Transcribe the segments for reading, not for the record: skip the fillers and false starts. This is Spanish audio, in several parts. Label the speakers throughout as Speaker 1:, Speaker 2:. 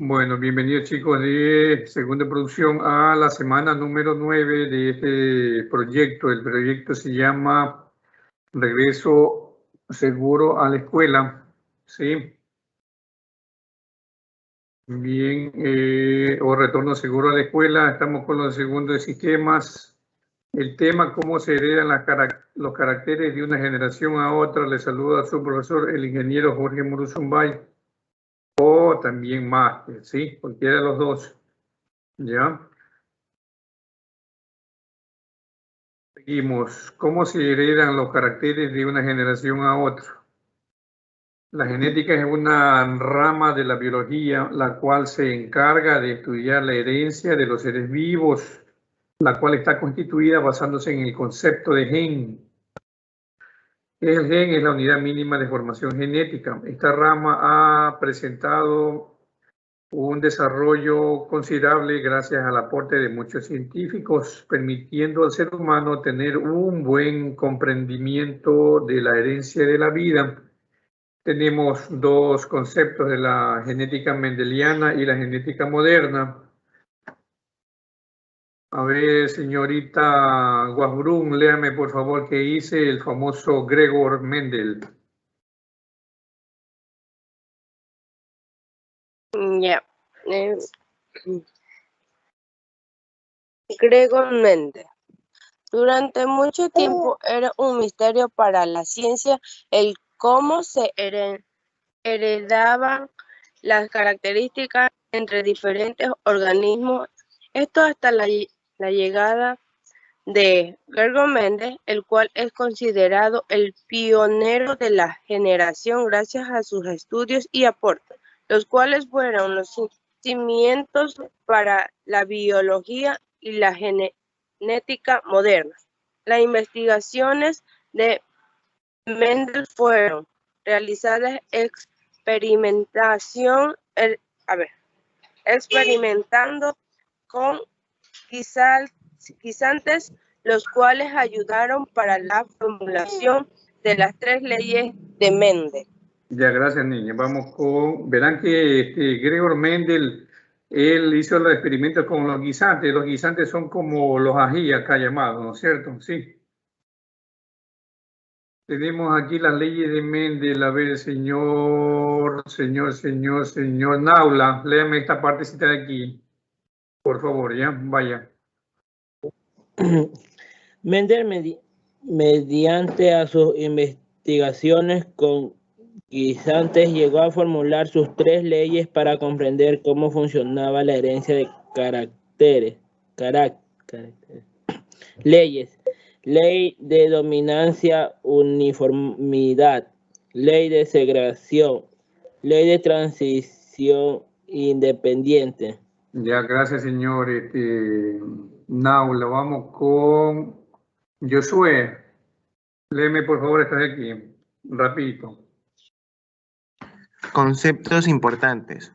Speaker 1: Bueno, bienvenidos chicos de segunda producción a la semana número 9 de este proyecto. El proyecto se llama Regreso Seguro a la Escuela. ¿Sí? Bien, o Retorno Seguro a la Escuela. Estamos con los segundos sistemas. El tema, cómo se heredan los caracteres de una generación a otra. Le saluda a su profesor, el ingeniero Jorge Muruzumbay, o también máster, ¿sí? Cualquiera de los dos. ¿Ya? Seguimos. ¿Cómo se heredan los caracteres de una generación a otra? La genética es una rama de la biología, la cual se encarga de estudiar la herencia de los seres vivos, la cual está constituida basándose en el concepto de gen. El gen es la unidad mínima de formación genética. Esta rama ha presentado un desarrollo considerable gracias al aporte de muchos científicos, permitiendo al ser humano tener un buen comprendimiento de la herencia de la vida. Tenemos dos conceptos de la genética mendeliana y la genética moderna. A ver, señorita Guasbrun, léame por favor qué dice el famoso Gregor Mendel.
Speaker 2: Ya. Gregor Mendel. Durante mucho tiempo era un misterio para la ciencia el cómo se heredaban las características entre diferentes organismos. Esto hasta la llegada de Gregor Mendel, el cual es considerado el pionero de la generación gracias a sus estudios y aportes, los cuales fueron los cimientos para la biología y la genética moderna. Las investigaciones de Mendel fueron realizadas experimentando con guisantes, los cuales ayudaron para la formulación de las 3 leyes de Mendel.
Speaker 1: Ya, gracias, niña. Vamos con... Verán que Gregor Mendel, él hizo los experimentos con los guisantes. Los guisantes son como los ají acá llamados, ¿no es cierto? Sí. Tenemos aquí las leyes de Mendel. A ver, señor Naula, léame esta partecita de aquí. Por favor, ya, vaya.
Speaker 3: Mendel, mediante a sus investigaciones con guisantes, llegó a formular sus 3 leyes para comprender cómo funcionaba la herencia de caracteres. Leyes. Ley de dominancia, uniformidad. Ley de segregación. Ley de transición independiente.
Speaker 1: Ya, gracias, señor Naula. Vamos con Josué. Léeme, por favor, esta de aquí. Rapidito.
Speaker 4: Conceptos importantes.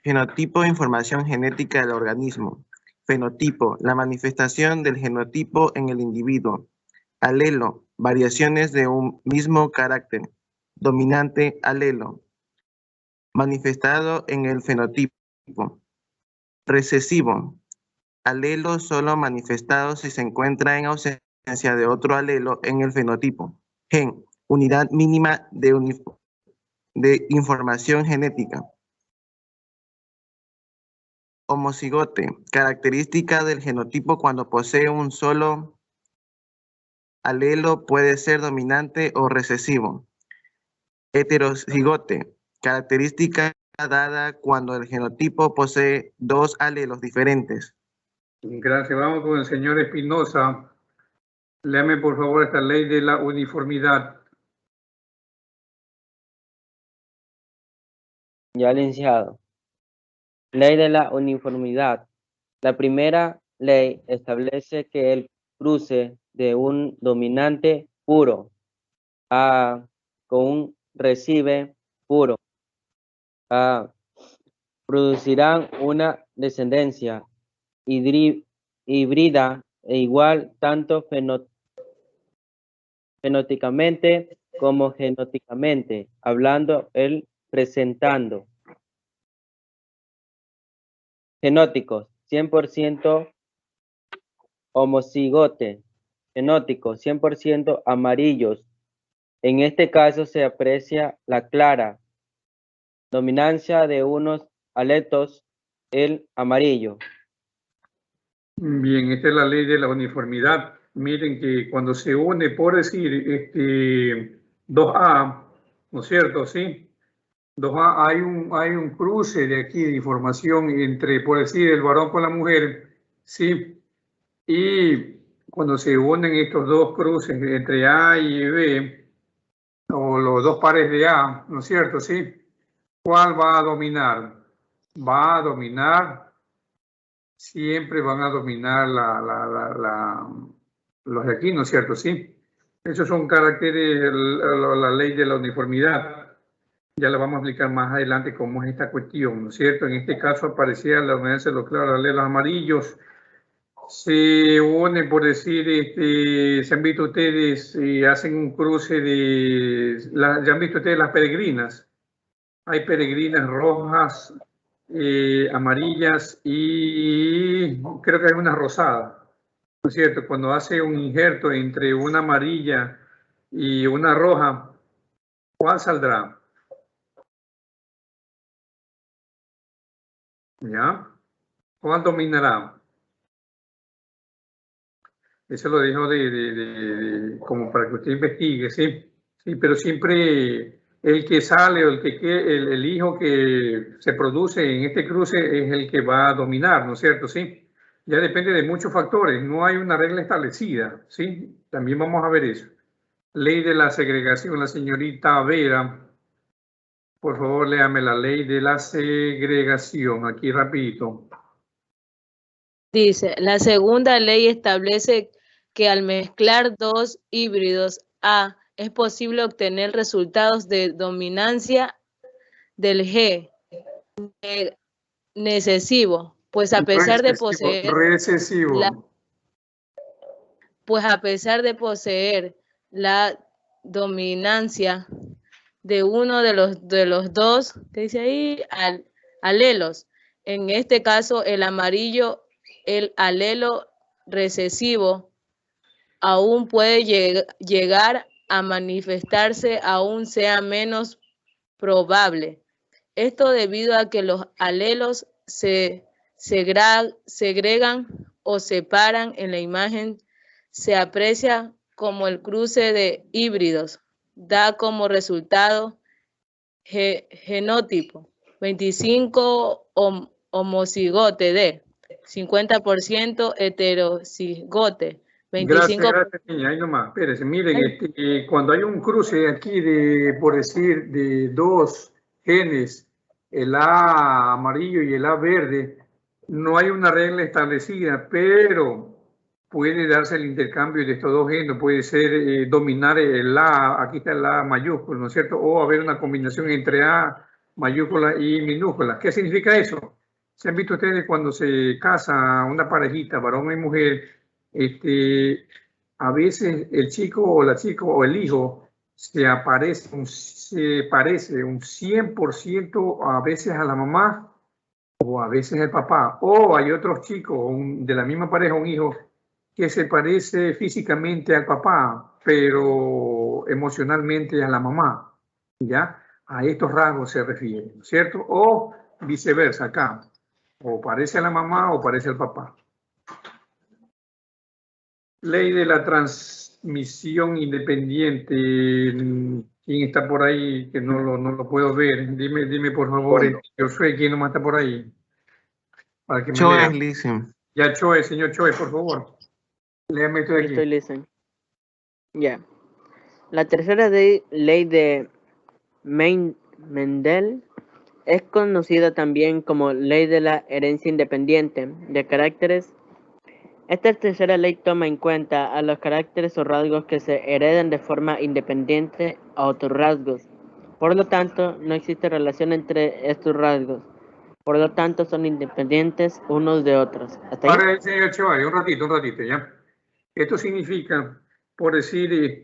Speaker 4: Genotipo, información genética del organismo. Fenotipo, la manifestación del genotipo en el individuo. Alelo, variaciones de un mismo carácter. Dominante, alelo, manifestado en el fenotipo. Recesivo, alelo solo manifestado si se encuentra en ausencia de otro alelo en el fenotipo. Gen, unidad mínima de información genética. Homocigote, característica del genotipo cuando posee un solo alelo, puede ser dominante o recesivo. Heterocigote, característica dada cuando el genotipo posee 2 alelos diferentes.
Speaker 1: Gracias. Vamos con el señor Espinosa. Léame, por favor, esta ley de la uniformidad.
Speaker 5: Ya, licenciado. Ley de la uniformidad. La primera ley establece que el cruce de un dominante puro con un recibe puro producirán una descendencia híbrida e igual tanto fenotípicamente como genóticamente, hablando el presentando. Genóticos, 100% homocigote. Genóticos, 100% amarillos. En este caso se aprecia la clara dominancia de unos aletos, el amarillo.
Speaker 1: Bien, esta es la ley de la uniformidad. Miren que cuando se une, por decir, 2A, ¿no es cierto? Sí. 2A, hay un cruce de aquí de información entre, por decir, el varón con la mujer, ¿sí? Y cuando se unen estos dos cruces entre A y B, o los dos pares de A, ¿no es cierto? Sí. ¿Cuál va a dominar? Va a dominar, siempre van a dominar los de aquí, ¿no es cierto? Sí. Esos son caracteres, la ley de la uniformidad. Ya la vamos a explicar más adelante cómo es esta cuestión, ¿no es cierto? En este caso aparecía la unidad de los claros, los amarillos. Se unen, por decir, se han visto ustedes, hacen un cruce ya han visto ustedes las peregrinas. Hay peregrinas rojas, amarillas y creo que hay una rosada, ¿no es cierto? Cuando hace un injerto entre una amarilla y una roja, ¿cuál saldrá? ¿Ya? ¿Cuál dominará? Eso lo dejo como para que usted investigue, ¿sí? Sí, pero siempre el que sale o el hijo que se produce en este cruce es el que va a dominar, ¿no es cierto? Sí. Ya depende de muchos factores, no hay una regla establecida, ¿sí? También vamos a ver eso. Ley de la segregación, la señorita Vera. Por favor, léame la ley de la segregación, aquí rapidito.
Speaker 6: Dice, la segunda ley establece que al mezclar dos híbridos A es posible obtener resultados de dominancia del G recesivo, pues a pesar de poseer la dominancia de uno de los dos, ¿qué dice ahí? Alelos. En este caso, el amarillo, el alelo recesivo, aún puede llegar a manifestarse, aún sea menos probable. Esto debido a que los alelos se segregan o separan en la imagen, se aprecia como el cruce de híbridos, da como resultado genotipo 25 homocigote D, 50% heterocigote, 25%.
Speaker 1: Gracias, niña. Ahí nomás, espérense. Miren, cuando hay un cruce aquí por decir, de dos genes, el A amarillo y el A verde, no hay una regla establecida, pero puede darse el intercambio de estos dos genes, puede ser dominar el A, aquí está el A mayúsculo, ¿no es cierto? O haber una combinación entre A mayúscula y minúscula. ¿Qué significa eso? ¿Se han visto ustedes cuando se casa una parejita, varón y mujer? A veces el chico o la chica o el hijo se parece un 100% a veces a la mamá o a veces al papá. O hay otros chicos de la misma pareja, un hijo, que se parece físicamente al papá, pero emocionalmente a la mamá. ¿Ya? A estos rasgos se refiere, ¿cierto? O viceversa acá. O parece a la mamá o parece al papá. Ley de la transmisión independiente. ¿Quién está por ahí? Que no lo puedo ver. Dime por favor, Josué, ¿quién nomás está por ahí? Para que me
Speaker 4: Choe,
Speaker 1: lea.
Speaker 4: listen.
Speaker 1: Ya, Choe, señor Choe, por favor. Léame esto de aquí.
Speaker 7: Estoy listen. Ya. La tercera ley de Mendel es conocida también como ley de la herencia independiente de caracteres. Esta tercera ley toma en cuenta a los caracteres o rasgos que se heredan de forma independiente a otros rasgos. Por lo tanto, no existe relación entre estos rasgos. Por lo tanto, son independientes unos de otros. ¿Hasta ahí?
Speaker 1: Ahora, señor Choe, un ratito, ¿ya? Esto significa, por decir,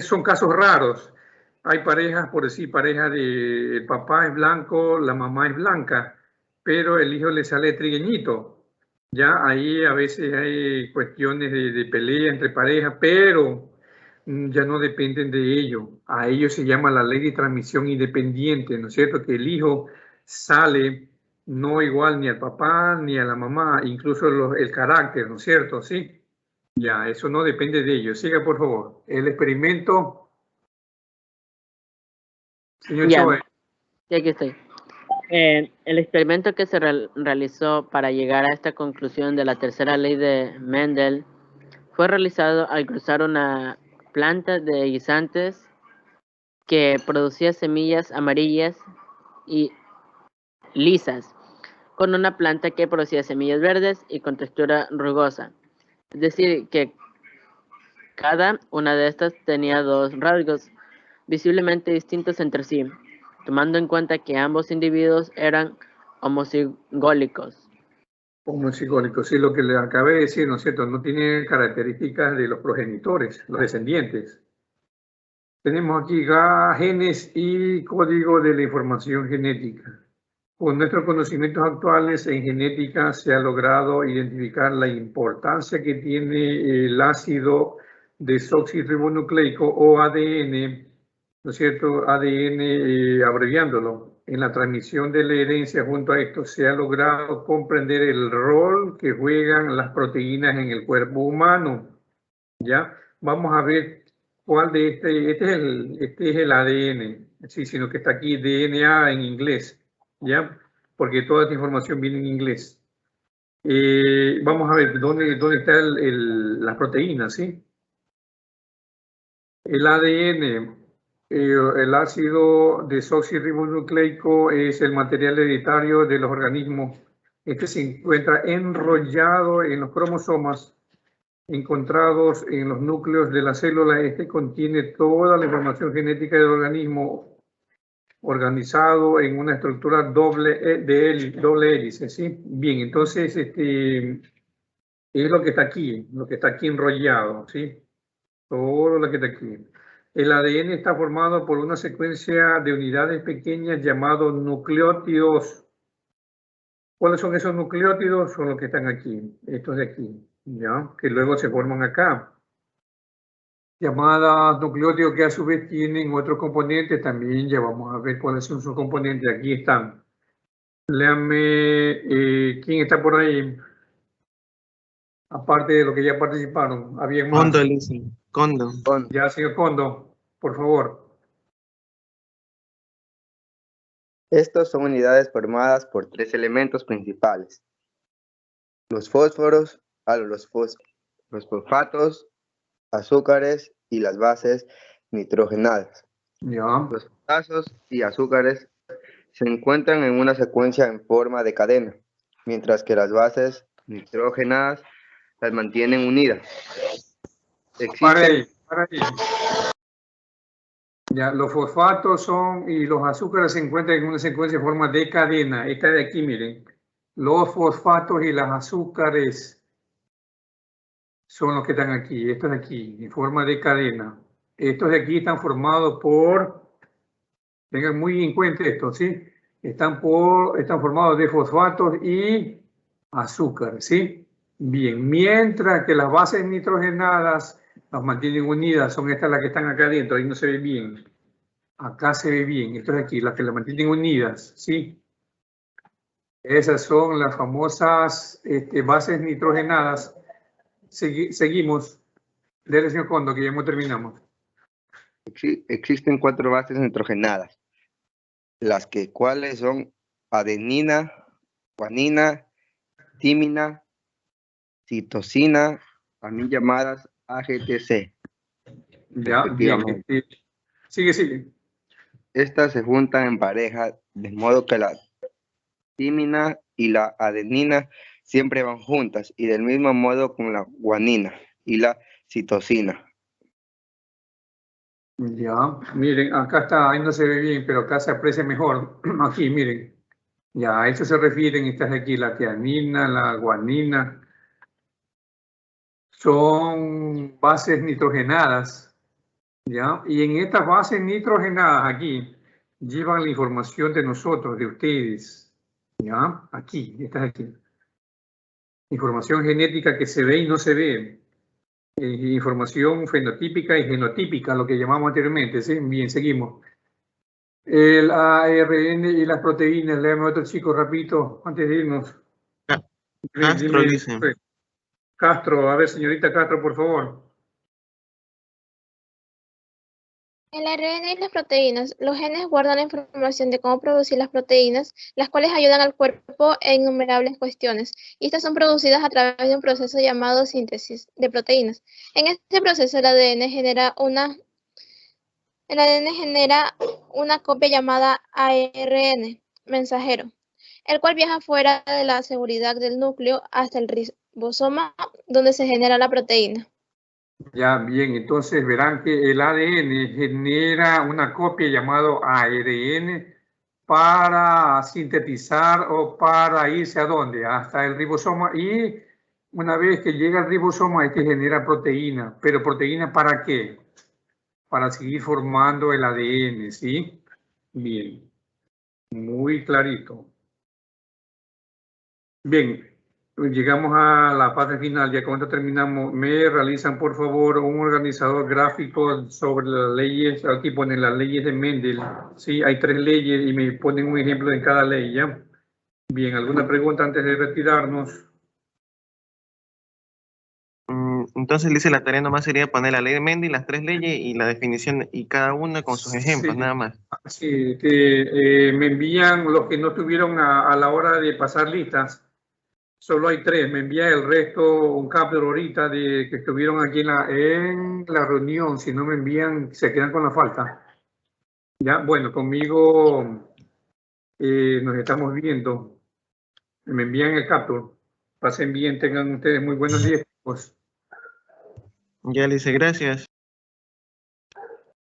Speaker 1: son casos raros. Hay parejas, por decir, pareja de el papá es blanco, la mamá es blanca, pero el hijo le sale trigueñito. Ya ahí a veces hay cuestiones de pelea entre parejas, pero ya no dependen de ello. A ello se llama la ley de transmisión independiente, ¿no es cierto? Que el hijo sale no igual ni al papá ni a la mamá, incluso el carácter, ¿no es cierto? Sí. Ya, eso no depende de ello. Siga, por favor. El experimento. Señor
Speaker 7: Ya.
Speaker 1: Choe.
Speaker 7: Y aquí estoy. El experimento que se realizó para llegar a esta conclusión de la tercera ley de Mendel fue realizado al cruzar una planta de guisantes que producía semillas amarillas y lisas, con una planta que producía semillas verdes y con textura rugosa. Es decir, que cada una de estas tenía dos rasgos visiblemente distintos entre sí, tomando en cuenta que ambos individuos eran homozigólicos.
Speaker 1: Homozigólicos, sí, lo que le acabé de decir, ¿no es cierto? No tiene características de los progenitores, los descendientes. Tenemos aquí genes y código de la información genética. Con nuestros conocimientos actuales en genética se ha logrado identificar la importancia que tiene el ácido desoxirribonucleico o ADN, ¿no es cierto? ADN abreviándolo. En la transmisión de la herencia junto a esto se ha logrado comprender el rol que juegan las proteínas en el cuerpo humano. ¿Ya? Vamos a ver cuál de este es el ADN, sí, sino que está aquí DNA en inglés, ¿ya? Porque toda esta información viene en inglés. Vamos a ver dónde están las proteínas, ¿sí? El ADN, el ácido desoxirribonucleico es el material hereditario de los organismos. Este se encuentra enrollado en los cromosomas encontrados en los núcleos de la célula. Este contiene toda la información genética del organismo organizado en una estructura doble hélice, ¿sí? Bien, entonces es lo que está aquí enrollado, ¿sí? Todo lo que está aquí. El ADN está formado por una secuencia de unidades pequeñas llamados nucleótidos. ¿Cuáles son esos nucleótidos? Son los que están aquí, estos de aquí, ¿ya? Que luego se forman acá. Llamadas nucleótidos que a su vez tienen otros componentes, también ya vamos a ver cuáles son sus componentes. Aquí están. Léanme, ¿quién está por ahí? Aparte de los que ya participaron, ¿había más?
Speaker 4: Condo, Lisa. Condo.
Speaker 1: Ya, señor Condo, por favor.
Speaker 8: Estos son unidades formadas por tres elementos principales: los fósforos, los fosfatos, azúcares y las bases nitrogenadas.
Speaker 1: Ya.
Speaker 8: Los fosfatos y azúcares se encuentran en una secuencia en forma de cadena, mientras que las bases nitrogenadas las mantienen unidas.
Speaker 1: Para ahí. Ya, los fosfatos y los azúcares se encuentran en una secuencia en forma de cadena. Esta de aquí, miren. Los fosfatos y las azúcares son los que están aquí. Estos de aquí, en forma de cadena. Estos de aquí están formados por, tengan muy en cuenta esto, ¿sí? Están formados de fosfatos y azúcar, ¿sí? Bien, mientras que las bases nitrogenadas las mantienen unidas, son estas las que están acá adentro, ahí no se ve bien. Acá se ve bien, esto es aquí, las que las mantienen unidas, ¿sí? Esas son las famosas bases nitrogenadas. Seguimos. Dele, señor Condo, que ya no terminamos.
Speaker 8: Existen 4 bases nitrogenadas, cuáles son adenina, guanina, timina, citosina, también llamadas AGTC.
Speaker 1: Ya, bien. Sigue.
Speaker 8: Estas se juntan en pareja, de modo que la timina y la adenina siempre van juntas, y del mismo modo con la guanina y la citosina.
Speaker 1: Ya, miren, acá está, ahí no se ve bien, pero acá se aprecia mejor. Aquí, miren. Ya, a eso se refieren estas de aquí, la tiamina, la guanina. Son bases nitrogenadas, ¿ya? Y en estas bases nitrogenadas aquí llevan la información de nosotros, de ustedes, Ya, aquí, esta es aquí. Información genética que se ve y no se ve. Información fenotípica y genotípica, lo que llamamos anteriormente, ¿sí? Bien, seguimos. El ARN y las proteínas, léame otro chico, rapidito, antes de irnos.
Speaker 4: Castro dice.
Speaker 1: Castro, a ver, señorita Castro, por favor.
Speaker 9: El ARN y las proteínas. Los genes guardan la información de cómo producir las proteínas, las cuales ayudan al cuerpo en innumerables cuestiones. Y estas son producidas a través de un proceso llamado síntesis de proteínas. En este proceso el ADN genera una copia llamada ARN mensajero, el cual viaja fuera de la seguridad del núcleo hasta el ribosoma, donde se genera la proteína.
Speaker 1: Ya, bien, entonces verán que el ADN genera una copia llamado ARN para sintetizar o para irse a dónde, hasta el ribosoma, y una vez que llega al ribosoma es que genera proteína. ¿Pero proteína para qué? Para seguir formando el ADN, ¿sí? Bien, muy clarito. Bien, llegamos a la parte final. Ya cuando terminamos, me realizan por favor un organizador gráfico sobre las leyes. Aquí ponen las leyes de Mendel. Sí, hay 3 leyes y me ponen un ejemplo en cada ley, ¿ya? Bien, ¿alguna pregunta antes de retirarnos?
Speaker 4: Entonces, dice, la tarea nomás sería poner la ley de Mendel, las 3 leyes y la definición, y cada una con sus ejemplos,
Speaker 1: Sí.
Speaker 4: nada más.
Speaker 1: Sí, me envían los que no estuvieron a la hora de pasar listas. Solo hay 3, me envía el resto, un capture ahorita de que estuvieron aquí en la reunión. Si no me envían, se quedan con la falta. Ya, bueno, conmigo nos estamos viendo. Me envían el capture. Pasen bien, tengan ustedes muy buenos días.
Speaker 4: Ya le dice, gracias.